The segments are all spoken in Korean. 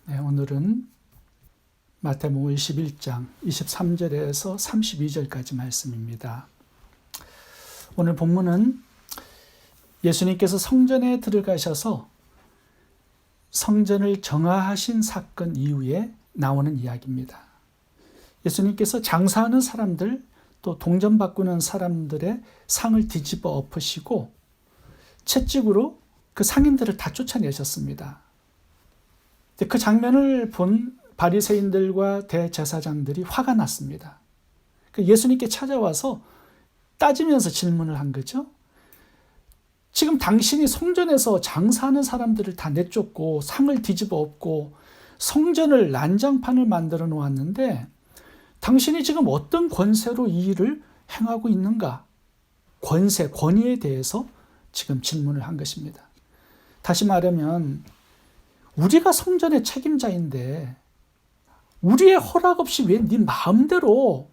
네, 오늘은 마태복음 21장 23절에서 32절까지 말씀입니다. 오늘 본문은 예수님께서 성전에 들어가셔서 성전을 정화하신 사건 이후에 나오는 이야기입니다. 예수님께서 장사하는 사람들, 또 동전 바꾸는 사람들의 상을 뒤집어 엎으시고 채찍으로 그 상인들을 다 쫓아내셨습니다. 그 장면을 본 바리새인들과 대제사장들이 화가 났습니다. 예수님께 찾아와서 따지면서 질문을 한 거죠. 지금 당신이 성전에서 장사하는 사람들을 다 내쫓고 상을 뒤집어 엎고 성전을 난장판을 만들어 놓았는데 당신이 지금 어떤 권세로 이 일을 행하고 있는가? 권세, 권위에 대해서 지금 질문을 한 것입니다. 다시 말하면 우리가 성전의 책임자인데 우리의 허락 없이 왜 네 마음대로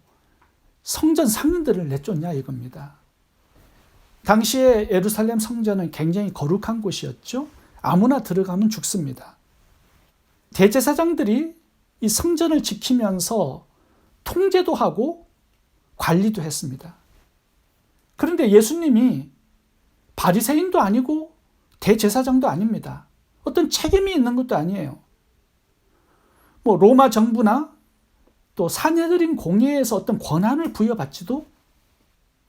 성전 상인들을 내쫓냐 이겁니다. 당시에 예루살렘 성전은 굉장히 거룩한 곳이었죠. 아무나 들어가면 죽습니다. 대제사장들이 이 성전을 지키면서 통제도 하고 관리도 했습니다. 그런데 예수님이 바리새인도 아니고 대제사장도 아닙니다. 어떤 책임이 있는 것도 아니에요. 로마 정부나 또 사내들인 공회에서 어떤 권한을 부여받지도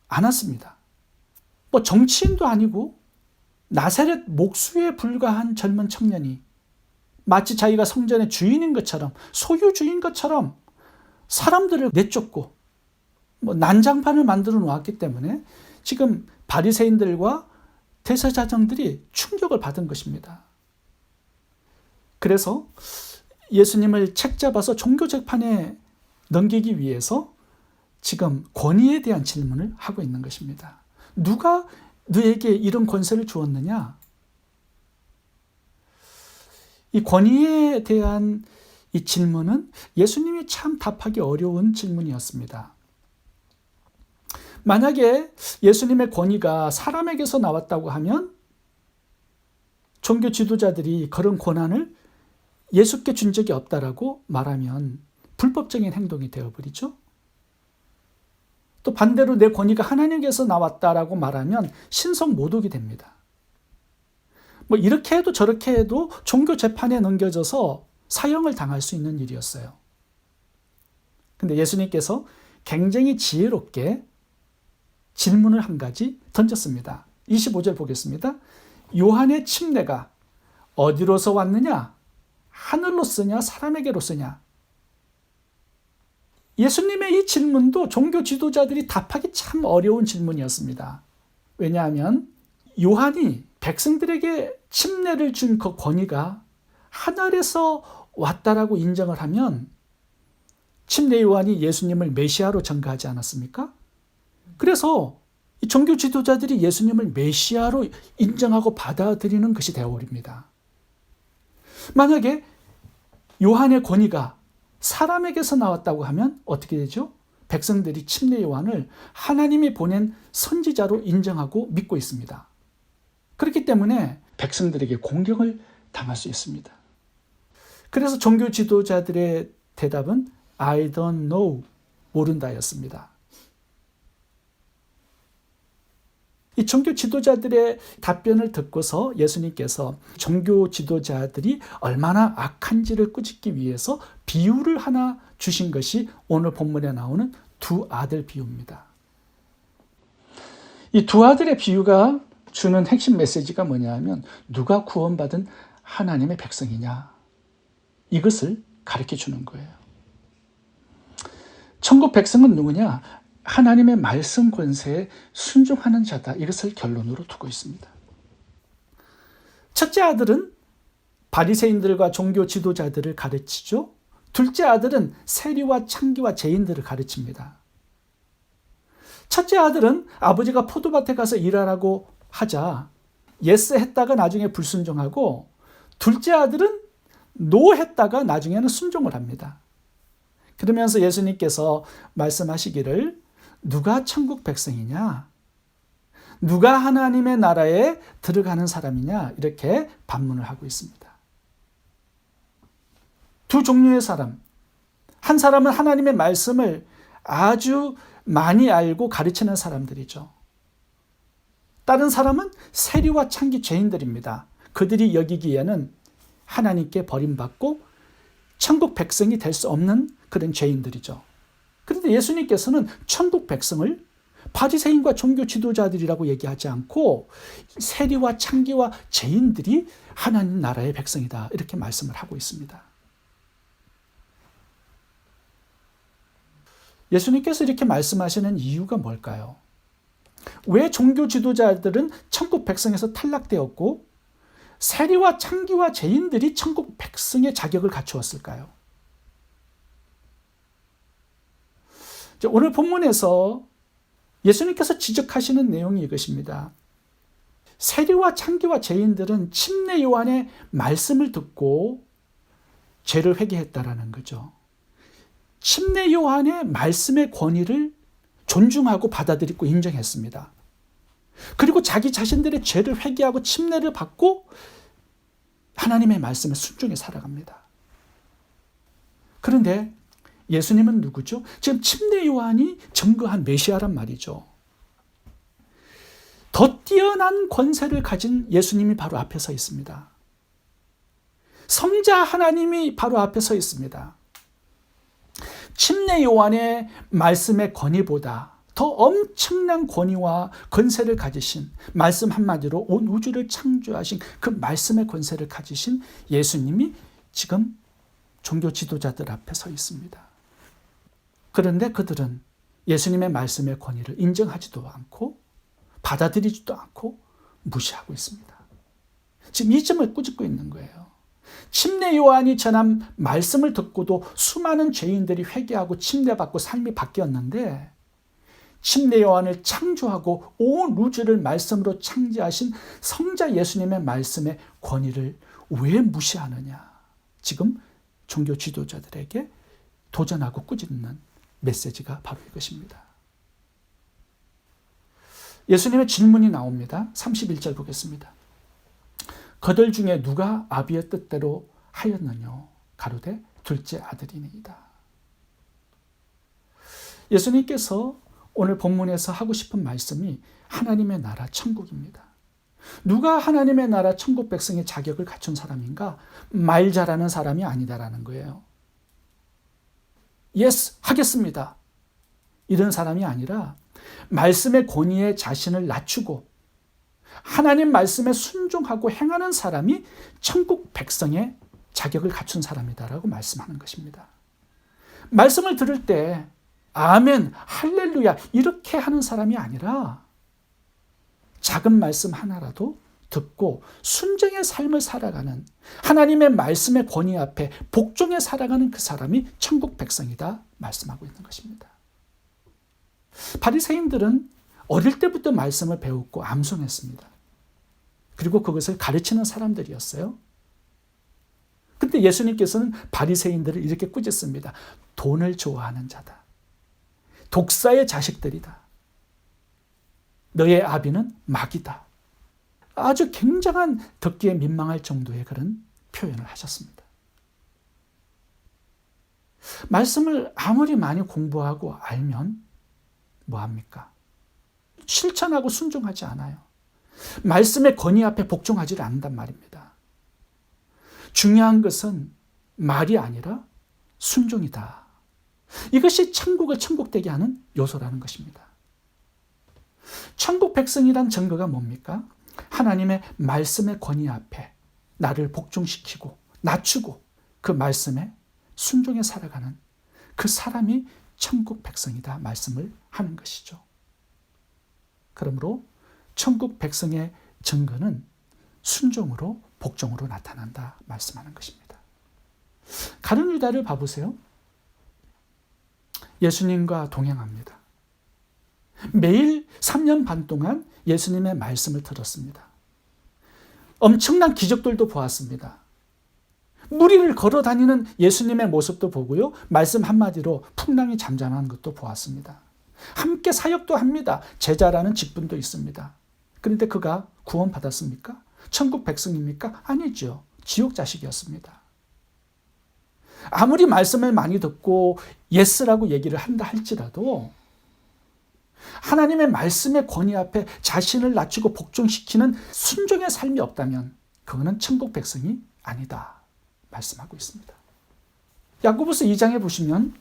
않았습니다. 정치인도 아니고 나사렛 목수에 불과한 젊은 청년이 마치 자기가 성전의 주인인 것처럼 소유주인 것처럼 사람들을 내쫓고 난장판을 만들어 놓았기 때문에 지금 바리새인들과 대제사장들이 충격을 받은 것입니다. 그래서 예수님을 책잡아서 종교재판에 넘기기 위해서 지금 권위에 대한 질문을 하고 있는 것입니다. 누가 너에게 이런 권세를 주었느냐? 이 권위에 대한 이 질문은 예수님이 참 답하기 어려운 질문이었습니다. 만약에 예수님의 권위가 사람에게서 나왔다고 하면 종교 지도자들이 그런 권한을 예수께 준 적이 없다라고 말하면 불법적인 행동이 되어버리죠. 또 반대로 내 권위가 하나님께서 나왔다라고 말하면 신성 모독이 됩니다. 이렇게 해도 저렇게 해도 종교 재판에 넘겨져서 사형을 당할 수 있는 일이었어요. 근데 예수님께서 굉장히 지혜롭게 질문을 한 가지 던졌습니다. 25절 보겠습니다. 요한의 침례가 어디로서 왔느냐? 하늘로 쓰냐? 사람에게로 쓰냐? 예수님의 이 질문도 종교 지도자들이 답하기 참 어려운 질문이었습니다. 왜냐하면 요한이 백성들에게 침례를 준 그 권위가 하늘에서 왔다라고 인정을 하면 침례 요한이 예수님을 메시아로 전가하지 않았습니까? 그래서 이 종교 지도자들이 예수님을 메시아로 인정하고 받아들이는 것이 되어버립니다. 만약에 요한의 권위가 사람에게서 나왔다고 하면 어떻게 되죠? 백성들이 침례 요한을 하나님이 보낸 선지자로 인정하고 믿고 있습니다. 그렇기 때문에 백성들에게 공경을 당할 수 있습니다. 그래서 종교 지도자들의 대답은 I don't know, 모른다였습니다. 이 종교 지도자들의 답변을 듣고서 예수님께서 종교 지도자들이 얼마나 악한지를 꾸짖기 위해서 비유를 하나 주신 것이 오늘 본문에 나오는 두 아들 비유입니다. 이 두 아들의 비유가 주는 핵심 메시지가 뭐냐 하면 누가 구원받은 하나님의 백성이냐, 이것을 가르쳐 주는 거예요. 천국 백성은 누구냐? 하나님의 말씀 권세에 순종하는 자다. 이것을 결론으로 두고 있습니다. 첫째 아들은 바리새인들과 종교 지도자들을 가르치죠. 둘째 아들은 세리와 창기와 죄인들을 가르칩니다. 첫째 아들은 아버지가 포도밭에 가서 일하라고 하자 예스 했다가 나중에 불순종하고, 둘째 아들은 노 했다가 나중에는 순종을 합니다. 그러면서 예수님께서 말씀하시기를 누가 천국 백성이냐? 누가 하나님의 나라에 들어가는 사람이냐? 이렇게 반문을 하고 있습니다. 두 종류의 사람. 한 사람은 하나님의 말씀을 아주 많이 알고 가르치는 사람들이죠. 다른 사람은 세리와 창기 죄인들입니다. 그들이 여기기에는 하나님께 버림받고 천국 백성이 될 수 없는 그런 죄인들이죠. 그런데 예수님께서는 천국 백성을 바리새인과 종교 지도자들이라고 얘기하지 않고 세리와 창기와 죄인들이 하나님 나라의 백성이다, 이렇게 말씀을 하고 있습니다. 예수님께서 이렇게 말씀하시는 이유가 뭘까요? 왜 종교 지도자들은 천국 백성에서 탈락되었고 세리와 창기와 죄인들이 천국 백성의 자격을 갖추었을까요? 오늘 본문에서 예수님께서 지적하시는 내용이 이것입니다. 세리와 창기와 죄인들은 침례 요한의 말씀을 듣고 죄를 회개했다라는 거죠. 침례 요한의 말씀의 권위를 존중하고 받아들이고 인정했습니다. 그리고 자기 자신들의 죄를 회개하고 침례를 받고 하나님의 말씀에 순종해 살아갑니다. 그런데 예수님은 누구죠? 지금 침례 요한이 증거한 메시아란 말이죠. 더 뛰어난 권세를 가진 예수님이 바로 앞에 서 있습니다. 성자 하나님이 바로 앞에 서 있습니다. 침례 요한의 말씀의 권위보다 더 엄청난 권위와 권세를 가지신, 말씀 한마디로 온 우주를 창조하신 그 말씀의 권세를 가지신 예수님이 지금 종교 지도자들 앞에 서 있습니다. 그런데 그들은 예수님의 말씀의 권위를 인정하지도 않고 받아들이지도 않고 무시하고 있습니다. 지금 이 점을 꾸짖고 있는 거예요. 침례 요한이 전한 말씀을 듣고도 수많은 죄인들이 회개하고 침례받고 삶이 바뀌었는데 침례 요한을 창조하고 온 우주를 말씀으로 창조하신 성자 예수님의 말씀의 권위를 왜 무시하느냐. 지금 종교 지도자들에게 도전하고 꾸짖는 메시지가 바로 이것입니다. 예수님의 질문이 나옵니다. 31절 보겠습니다. 그들 중에 누가 아비의 뜻대로 하였느냐? 가로되 둘째 아들이니이다. 예수님께서 오늘 본문에서 하고 싶은 말씀이 하나님의 나라 천국입니다. 누가 하나님의 나라 천국 백성의 자격을 갖춘 사람인가? 말 잘하는 사람이 아니다라는 거예요. 예스, 하겠습니다. 이런 사람이 아니라 말씀의 권위에 자신을 낮추고 하나님 말씀에 순종하고 행하는 사람이 천국 백성의 자격을 갖춘 사람이다라고 말씀하는 것입니다. 말씀을 들을 때 아멘, 할렐루야 이렇게 하는 사람이 아니라 작은 말씀 하나라도 듣고 순종의 삶을 살아가는, 하나님의 말씀의 권위 앞에 복종해 살아가는 그 사람이 천국 백성이다 말씀하고 있는 것입니다. 바리새인들은 어릴 때부터 말씀을 배웠고 암송했습니다. 그리고 그것을 가르치는 사람들이었어요. 그런데 예수님께서는 바리새인들을 이렇게 꾸짖습니다. 돈을 좋아하는 자다. 독사의 자식들이다. 너의 아비는 마귀다. 아주 굉장한 듣기에 민망할 정도의 그런 표현을 하셨습니다. 말씀을 아무리 많이 공부하고 알면 뭐합니까? 실천하고 순종하지 않아요. 말씀의 권위 앞에 복종하지를 않는단 말입니다. 중요한 것은 말이 아니라 순종이다. 이것이 천국을 천국되게 하는 요소라는 것입니다. 천국 백성이란 증거가 뭡니까? 하나님의 말씀의 권위 앞에 나를 복종시키고 낮추고 그 말씀에 순종해 살아가는 그 사람이 천국 백성이다 말씀을 하는 것이죠. 그러므로 천국 백성의 증거는 순종으로 복종으로 나타난다 말씀하는 것입니다. 가룟 유다를 봐보세요. 예수님과 동행합니다. 매일 3년 반 동안 예수님의 말씀을 들었습니다. 엄청난 기적들도 보았습니다. 무리를 걸어 다니는 예수님의 모습도 보고요. 말씀 한마디로 풍랑이 잠잠한 것도 보았습니다. 함께 사역도 합니다. 제자라는 직분도 있습니다. 그런데 그가 구원받았습니까? 천국 백성입니까? 아니죠. 지옥 자식이었습니다. 아무리 말씀을 많이 듣고 예스라고 얘기를 한다 할지라도 하나님의 말씀의 권위 앞에 자신을 낮추고 복종시키는 순종의 삶이 없다면 그거는 천국 백성이 아니다 말씀하고 있습니다. 야고보서 2장에 보시면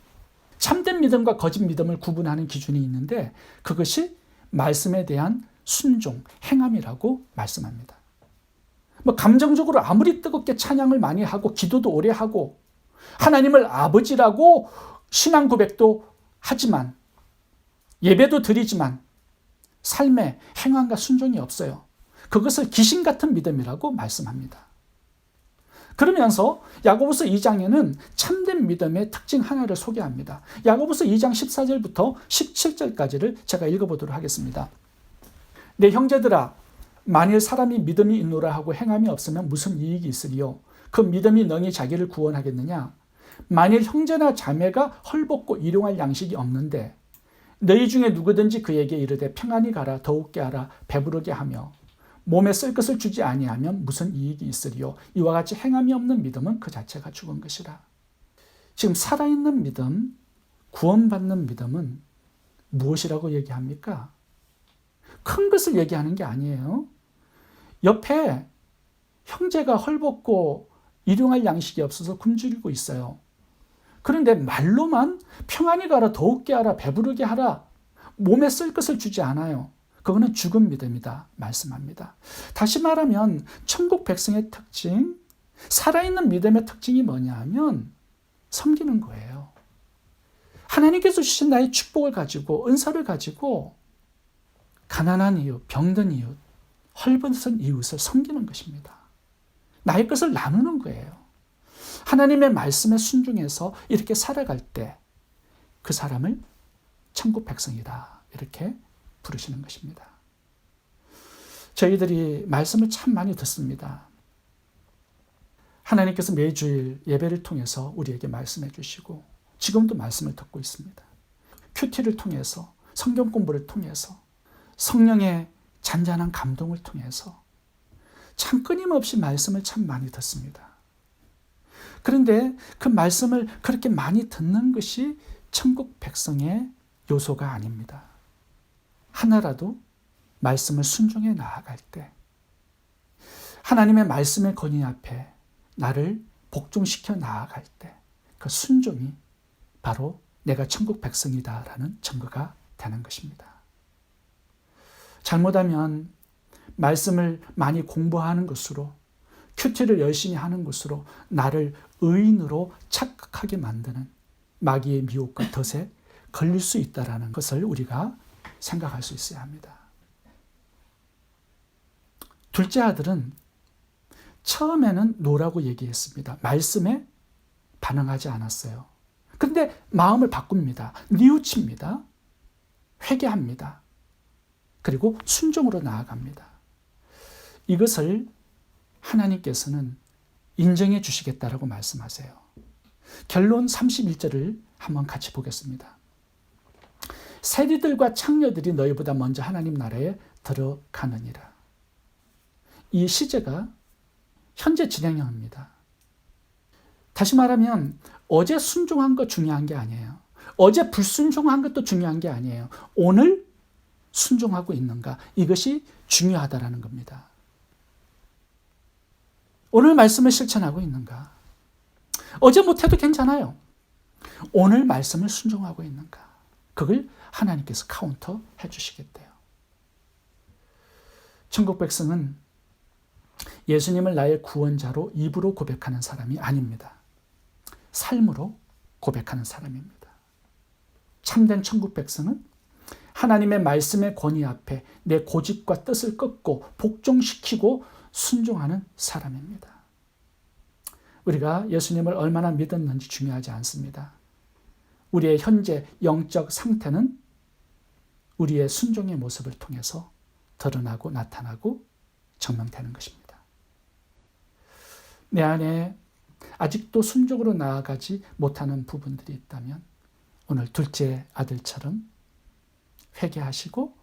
참된 믿음과 거짓 믿음을 구분하는 기준이 있는데 그것이 말씀에 대한 순종, 행함이라고 말씀합니다. 감정적으로 아무리 뜨겁게 찬양을 많이 하고 기도도 오래 하고 하나님을 아버지라고 신앙 고백도 하지만 예배도 드리지만 삶에 행함과 순종이 없어요. 그것을 귀신 같은 믿음이라고 말씀합니다. 그러면서 야고보서 2장에는 참된 믿음의 특징 하나를 소개합니다. 야고보서 2장 14절부터 17절까지를 제가 읽어보도록 하겠습니다. 내 형제들아, 만일 사람이 믿음이 있노라 하고 행함이 없으면 무슨 이익이 있으리요? 그 믿음이 능히 자기를 구원하겠느냐? 만일 형제나 자매가 헐벗고 일용할 양식이 없는데 너희 중에 누구든지 그에게 이르되 평안히 가라, 더욱게 하라, 배부르게 하며 몸에 쓸 것을 주지 아니하면 무슨 이익이 있으리요? 이와 같이 행함이 없는 믿음은 그 자체가 죽은 것이라. 지금 살아있는 믿음, 구원받는 믿음은 무엇이라고 얘기합니까? 큰 것을 얘기하는 게 아니에요. 옆에 형제가 헐벗고 일용할 양식이 없어서 굶주리고 있어요. 그런데 말로만 평안히 가라, 더욱게 하라, 배부르게 하라, 몸에 쓸 것을 주지 않아요. 그거는 죽은 믿음이다 말씀합니다. 다시 말하면 천국 백성의 특징, 살아있는 믿음의 특징이 뭐냐 하면 섬기는 거예요. 하나님께서 주신 나의 축복을 가지고 은사를 가지고 가난한 이웃, 병든 이웃, 헐벗은 이웃을 섬기는 것입니다. 나의 것을 나누는 거예요. 하나님의 말씀에 순종해서 이렇게 살아갈 때 그 사람을 천국 백성이다 이렇게 부르시는 것입니다. 저희들이 말씀을 참 많이 듣습니다. 하나님께서 매주일 예배를 통해서 우리에게 말씀해 주시고 지금도 말씀을 듣고 있습니다. 큐티를 통해서 성경 공부를 통해서 성령의 잔잔한 감동을 통해서 참 끊임없이 말씀을 참 많이 듣습니다. 그런데 그 말씀을 그렇게 많이 듣는 것이 천국 백성의 요소가 아닙니다. 하나라도 말씀을 순종해 나아갈 때 하나님의 말씀의 권위 앞에 나를 복종시켜 나아갈 때 그 순종이 바로 내가 천국 백성이다라는 증거가 되는 것입니다. 잘못하면 말씀을 많이 공부하는 것으로 큐티를 열심히 하는 것으로 나를 의인으로 착각하게 만드는 마귀의 미혹과 덫에 걸릴 수 있다는 것을 우리가 생각할 수 있어야 합니다. 둘째 아들은 처음에는 노라고 얘기했습니다. 말씀에 반응하지 않았어요. 그런데 마음을 바꿉니다. 뉘우칩니다. 회개합니다. 그리고 순종으로 나아갑니다. 이것을 하나님께서는 인정해 주시겠다라고 말씀하세요. 결론 31절을 한번 같이 보겠습니다. 세리들과 창녀들이 너희보다 먼저 하나님 나라에 들어가느니라. 이 시제가 현재 진행형입니다. 다시 말하면 어제 순종한 것 중요한 게 아니에요. 어제 불순종한 것도 중요한 게 아니에요. 오늘 순종하고 있는가? 이것이 중요하다라는 겁니다. 오늘 말씀을 실천하고 있는가? 어제 못해도 괜찮아요. 오늘 말씀을 순종하고 있는가? 그걸 하나님께서 카운터 해주시겠대요. 천국 백성은 예수님을 나의 구원자로 입으로 고백하는 사람이 아닙니다. 삶으로 고백하는 사람입니다. 참된 천국 백성은 하나님의 말씀의 권위 앞에 내 고집과 뜻을 꺾고 복종시키고 순종하는 사람입니다. 우리가 예수님을 얼마나 믿었는지 중요하지 않습니다. 우리의 현재 영적 상태는 우리의 순종의 모습을 통해서 드러나고 나타나고 증명되는 것입니다. 내 안에 아직도 순종으로 나아가지 못하는 부분들이 있다면 오늘 둘째 아들처럼 회개하시고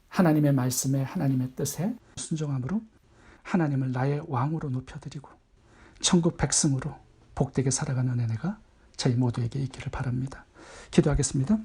하나님의 말씀에 하나님의 뜻에 순종함으로 하나님을 나의 왕으로 높여드리고 천국 백성으로 복되게 살아가는 은혜가 저희 모두에게 있기를 바랍니다. 기도하겠습니다.